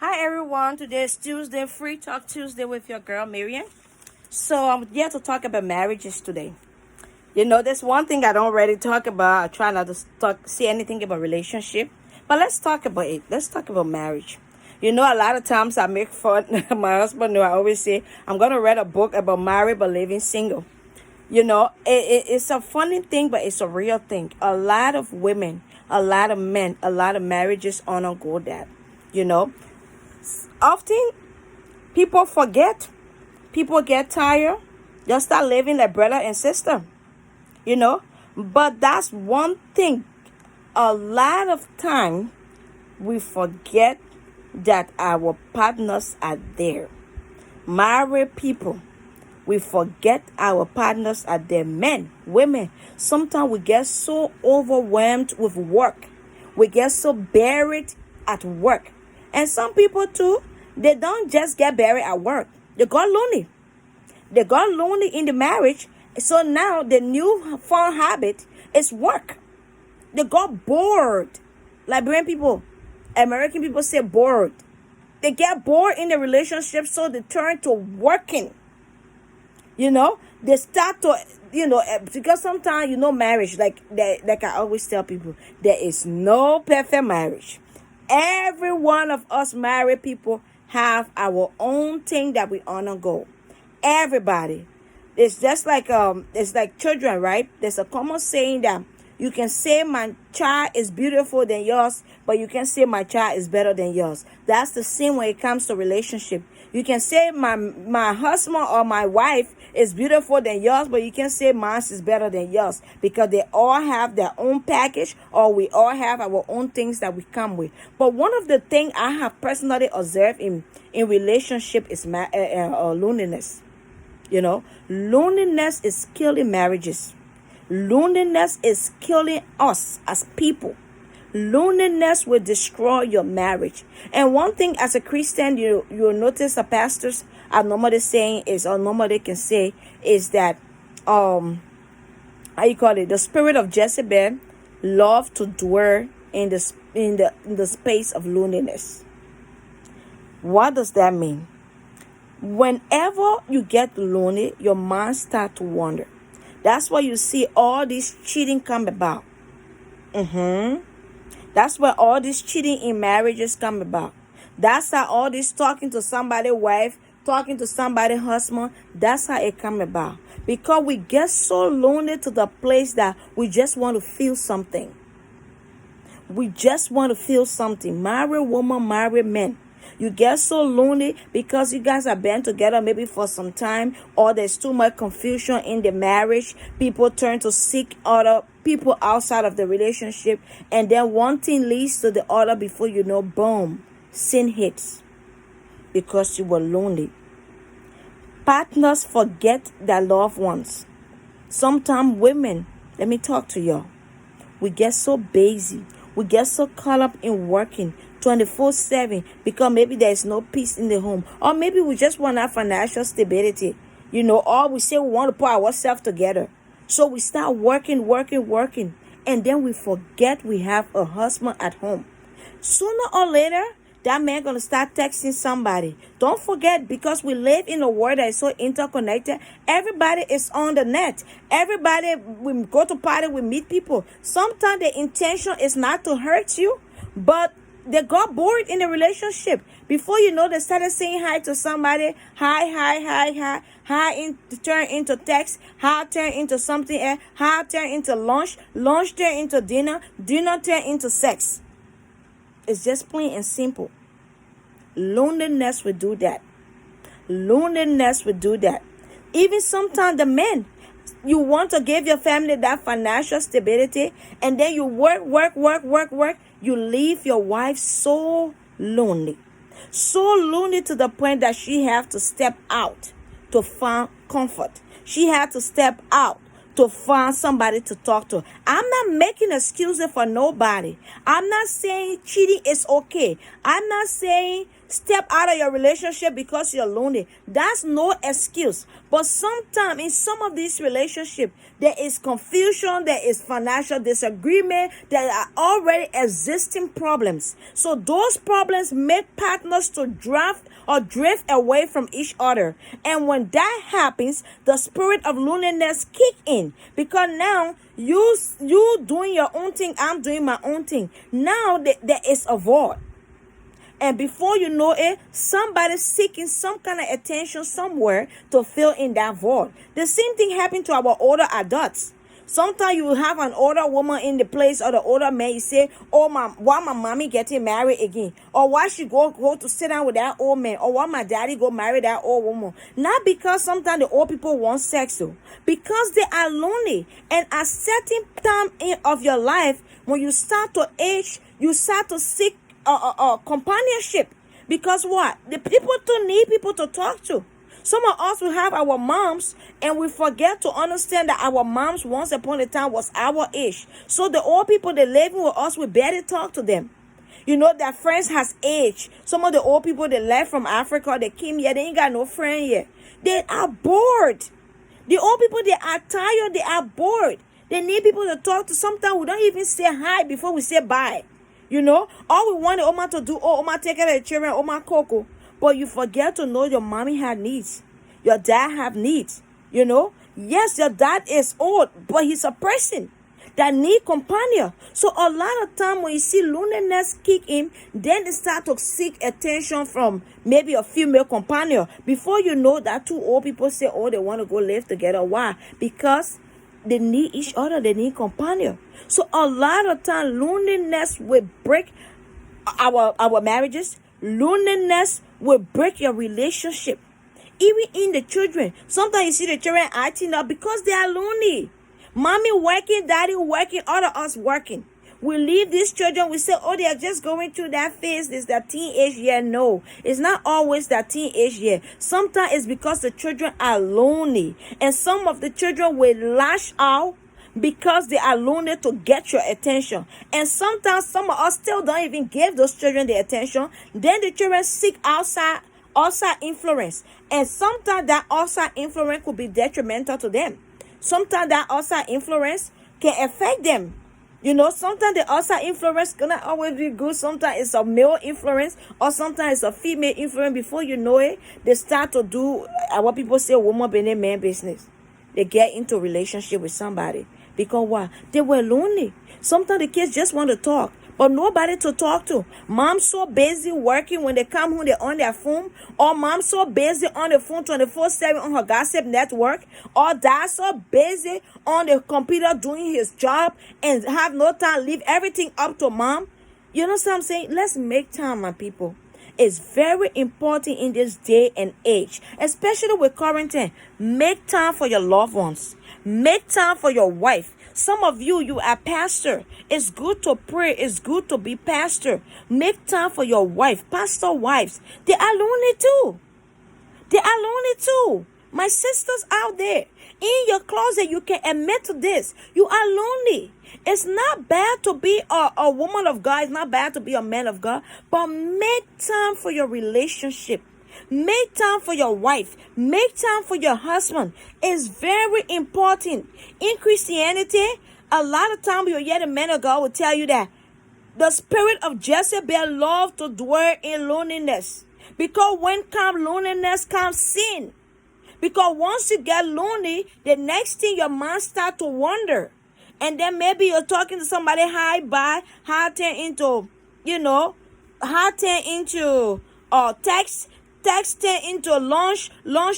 Hi everyone, today is Tuesday, Free Talk Tuesday with your girl Miriam. So I'm here to talk about marriages today. There's one thing I don't really talk about. I try not to say anything about relationship, but let's talk about it. Let's talk about marriage. A lot of times I make fun. My husband, I always say I'm gonna read a book about married but living single. It's a funny thing, but it's a real thing. A lot of women, a lot of men, a lot of marriages undergo that. You know, Often people forget, people get tired, just start living like brother and sister, you know. But that's one thing. A lot of time we forget that our partners are there. Married people, we forget our partners are there. Men, women, sometimes we get so overwhelmed with work. We get so buried at work. And some people too, they don't just get buried at work. They got lonely. They got lonely in the marriage. So now the new fun habit is work. They got bored. Liberian people, American people say bored. They get bored in the relationship, so they turn to working. They start to, because sometimes, marriage, like I always tell people, there is no perfect marriage. Every one of us married people have our own thing that we undergo. Everybody. It's just like it's like children, right? There's a common saying that you can say my child is beautiful than yours, but you can say my child is better than yours. That's the same when it comes to relationship. You can say my husband or my wife is beautiful than yours, but you can say mine is better than yours, because they all have their own package, or we all have our own things that we come with. But one of the things I have personally observed in relationship is loneliness. Loneliness is killing marriages. Loneliness is killing us as people. Loneliness will destroy your marriage. And one thing as a Christian, you'll notice the pastors are normally saying is, or normally can say, is that how you call it, the spirit of Jezebel love to dwell in the space of loneliness. What does that mean? Whenever you get lonely, your mind starts to wander. That's why you see all this cheating come about. That's where all this cheating in marriages come about. That's how all this talking to somebody's wife, talking to somebody's husband, that's how it come about. Because we get so lonely to the place that we just want to feel something. We just want to feel something. Married woman, married men. You get so lonely because you guys have been together maybe for some time, or there's too much confusion in the marriage. People turn to seek other people outside of the relationship, and then one thing leads to the other. Before you know, boom, sin hits because you were lonely. Partners forget their loved ones. Sometimes women, let me talk to y'all. We get so busy. We get so caught up in working 24/7 because maybe there's no peace in the home, or maybe we just want our financial stability, or we say we want to put ourselves together. So we start working, and then we forget we have a husband at home. Sooner or later, that man gonna start texting somebody. Don't forget, because we live in a world that is so interconnected. Everybody is on the net. Everybody, we go to party, we meet people. Sometimes the intention is not to hurt you, but they got bored in the relationship. Before you know, they started saying hi to somebody. Hi, turn into text. Hi, turn into something else. Hi, turn into lunch. Lunch turn into dinner. Dinner turn into sex. It's just plain and simple. Loneliness will do that. Loneliness will do that. Even sometimes the men, you want to give your family that financial stability, and then you work. You leave your wife so lonely. So lonely to the point that she have to step out to find comfort. She had to step out to find somebody to talk to. I'm not making excuses for nobody. I'm not saying cheating is okay. I'm not saying step out of your relationship because you're lonely. That's no excuse. But sometimes in some of these relationships, there is confusion, there is financial disagreement, there are already existing problems. So those problems make partners to drift away from each other. And when that happens, the spirit of loneliness kick in, because now you doing your own thing, I'm doing my own thing. Now there is a void. And before you know it, somebody's seeking some kind of attention somewhere to fill in that void. The same thing happened to our older adults. Sometimes you will have an older woman in the place or the older man. You say, oh, why my mommy getting married again? Or why she go to sit down with that old man? Or why my daddy go marry that old woman? Not because sometimes the old people want sex, though. Because they are lonely. And at certain time of your life, when you start to age, you start to seek companionship. Because what? The people too need people to talk to. Some of us will have our moms and we forget to understand that our moms once upon a time was our age. So the old people that living with us, we barely talk to them. You know, their friends has aged. Some of the old people that left from Africa, they came here, they ain't got no friend yet. They are bored. The old people, they are tired, they are bored. They need people to talk to. Sometimes we don't even say hi before we say bye. You know, all we want is Oma to do, oh, Oma take care of the children, Oma cocoa. But you forget to know your mommy had needs. Your dad have needs. You know, yes, your dad is old, but he's a person that need companion. So a lot of time when you see loneliness kick in, then they start to seek attention from maybe a female companion. Before you know that, two old people say, oh, they want to go live together. Why? Because they need each other. They need companion. So a lot of time, loneliness will break our marriages. Loneliness will break your relationship. Even in the children. Sometimes you see the children acting up because they are lonely. Mommy working, daddy working, all of us working. We leave these children, we say, oh, they are just going through that phase, this that teenage year. No, it's not always that teenage year. Sometimes it's because the children are lonely. And some of the children will lash out because they are lonely to get your attention. And sometimes some of us still don't even give those children the attention. Then the children seek outside influence. And sometimes that outside influence could be detrimental to them. Sometimes that outside influence can affect them. You know, sometimes the outside influence cannot always be good. Sometimes it's a male influence or sometimes it's a female influence. Before you know it, they start to do what people say, woman being man business. They get into a relationship with somebody. Because why? They were lonely. Sometimes the kids just want to talk, but nobody to talk to. Mom's so busy working, when they come home, they're on their phone. Or mom's so busy on the phone 24/7 on her gossip network. Or dad's so busy on the computer doing his job and have no time, leave everything up to mom. You know what I'm saying? Let's make time, my people. It's very important in this day and age, especially with quarantine. Make time for your loved ones. Make time for your wife. Some of you are pastor. It's good to pray. It's good to be pastor. Make time for your wife. Pastor wives, they are lonely too. They are lonely too. My sisters out there, in your closet, you can admit to this. You are lonely. It's not bad to be a woman of God. It's not bad to be a man of God. But make time for your relationship. Make time for your wife. Make time for your husband. It's very important. In Christianity, a lot of times you'll hear the man of God will tell you that the spirit of Jezebel loves to dwell in loneliness. Because when comes loneliness, comes sin. Because once you get lonely, the next thing your mind start to wander. And then maybe you're talking to somebody high by, how turn into, text turn into lunch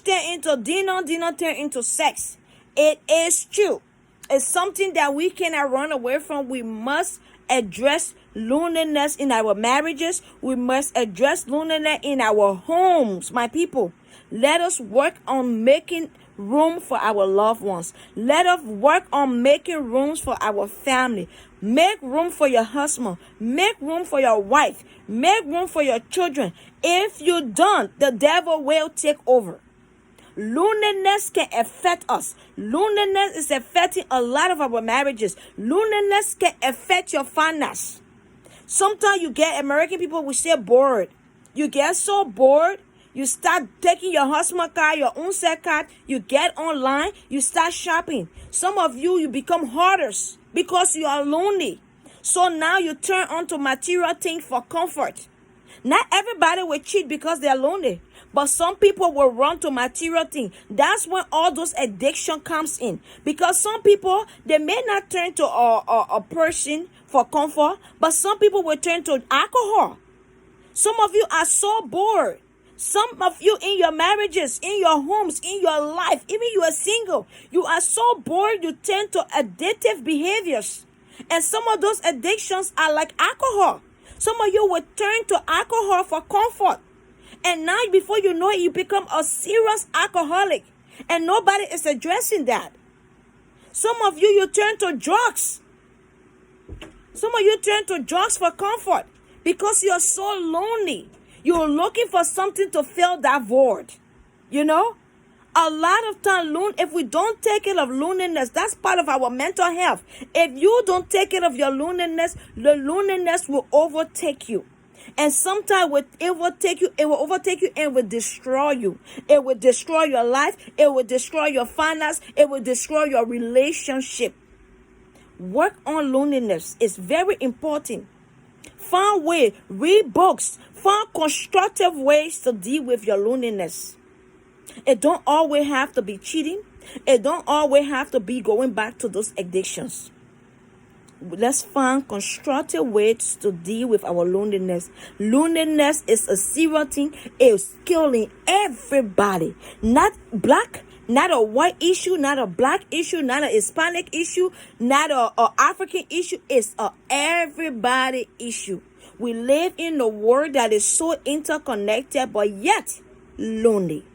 turn into dinner turn into sex. It is true. It's something that we cannot run away from. We must address loneliness in our marriages. We must address loneliness in our homes, my people. Let us work on making room for our loved ones. Let us work on making rooms for our family. Make room for your husband. Make room for your wife. Make room for your children. If you don't, the devil will take over. Loneliness can affect us. Loneliness is affecting a lot of our marriages. Loneliness can affect your finance. Sometimes you get American people will say bored. You get so bored, you start taking your husband card, your own set card, you get online, you start shopping. Some of you become hoarders because you are lonely. So now you turn onto material things for comfort. Not everybody will cheat because they're lonely, but some people will run to material things. That's when all those addiction comes in. Because some people, they may not turn to a person for comfort, but some people will turn to alcohol. Some of you are so bored. Some of you in your marriages, in your homes, in your life, even you are single, you are so bored you turn to addictive behaviors. And some of those addictions are like alcohol. Some of you will turn to alcohol for comfort. And now before you know it, you become a serious alcoholic. And nobody is addressing that. Some of you, you turn to drugs. Some of you turn to drugs for comfort because you're so lonely. You're looking for something to fill that void. You know? A lot of time, if we don't take care of loneliness, that's part of our mental health. If you don't take care of your loneliness, the loneliness will overtake you. And sometimes it will overtake you and will destroy you. It will destroy your life. It will destroy your finance. It will destroy your relationship. Work on loneliness. It's very important. Find ways, read books, find constructive ways to deal with your loneliness. It don't always have to be cheating. It don't always have to be going back to those addictions. Let's find constructive ways to deal with our loneliness. Loneliness is a serious thing. It's killing everybody. Not black, not a white issue, not a black issue, not a Hispanic issue, not a African issue. It's a everybody issue. We live in a world that is so interconnected, but yet lonely.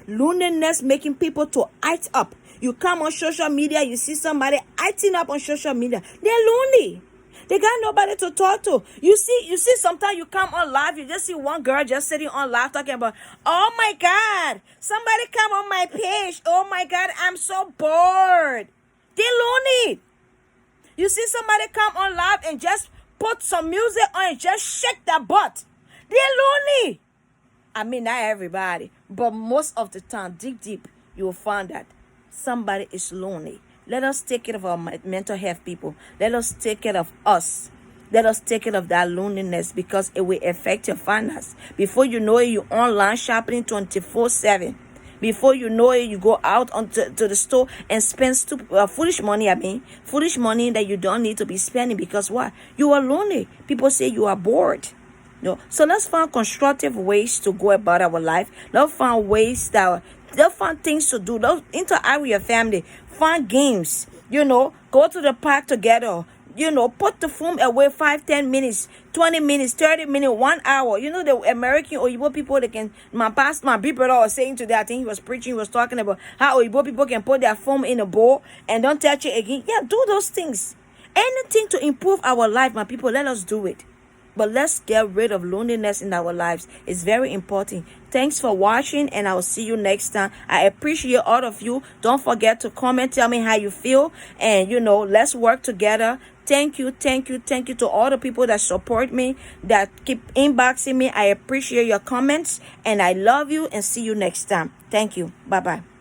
Loneliness making people to act up. You come on social media, you see somebody acting up on social media. They're lonely. They got nobody to talk to. You see sometimes you come on live, you just see one girl just sitting on live talking about, oh my God, somebody come on my page. Oh my God, I'm so bored. They're lonely. You see somebody come on live and just put some music on and just shake their butt. They're lonely. I mean, not everybody, but most of the time, deep, you will find that somebody is lonely. Let us take care of our mental health, people. Let us take care of us. Let us take care of that loneliness because it will affect your finance. Before you know it, you're online shopping 24/7. Before you know it, you go out to the store and spend foolish money. Foolish money that you don't need to be spending because what? You are lonely. People say you are bored. No. So let's find constructive ways to go about our life. Let's find let's find things to do. Let's interact with your family. Find games. Go to the park together. Put the phone away 5, 10 minutes, 20 minutes, 30 minutes, 1 hour. The American Oyibo people, my big brother was saying today, I think he was preaching, he was talking about how Oyibo people can put their phone in a bowl and don't touch it again. Yeah, do those things. Anything to improve our life, my people, let us do it. But let's get rid of loneliness in our lives. It's very important. Thanks for watching, and I will see you next time. I appreciate all of you. Don't forget to comment. Tell me how you feel. And, let's work together. Thank you to all the people that support me, that keep inboxing me. I appreciate your comments, and I love you, and see you next time. Thank you. Bye-bye.